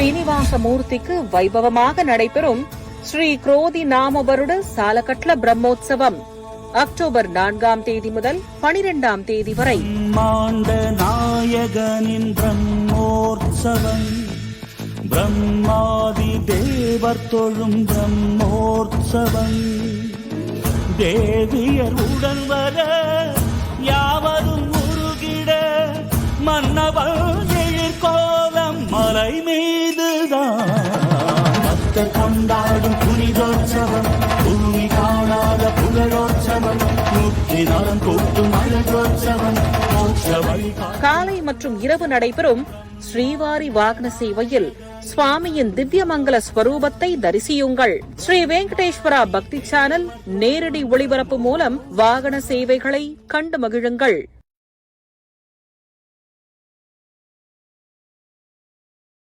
ஸ்ரீனிவாசமூர்த்திக்கு வைபவமாக நடைபெறும் ஸ்ரீ குரோதி நாமவருட சாலகட்ல பிரம்மோற்சவம் அக்டோபர் 4ஆம் தேதி முதல் 12ஆம் தேதி வரை. மாண்ட நாயகனின் பிரம்மோற்சவம், பிரம்மாதி தேவர் தொழும் பிரம்மோற்சவம், தேவியர் உடன் வர யாவரும் உருகிட மன்னவள் எழிற்கோலம் மலை மீதுதான் பக்தர் கொண்டாடும் புனிதோற்சவம், பூமி காணாத புகழோற்சவம், முக்தி நலம் கூட்டும் அழகோற்சவம், மோட்ச வழி. காலை மற்றும் இரவு நடைபெறும் ஸ்ரீவாரி வாகன சேவையில் சுவாமியின் திவ்யமங்கல ஸ்வரூபத்தை தரிசியுங்கள். ஸ்ரீ வெங்கடேஸ்வரா பக்தி சேனல் நேரடி ஒளிபரப்பு மூலம் வாகன சேவைகளை கண்டு மகிழுங்கள்.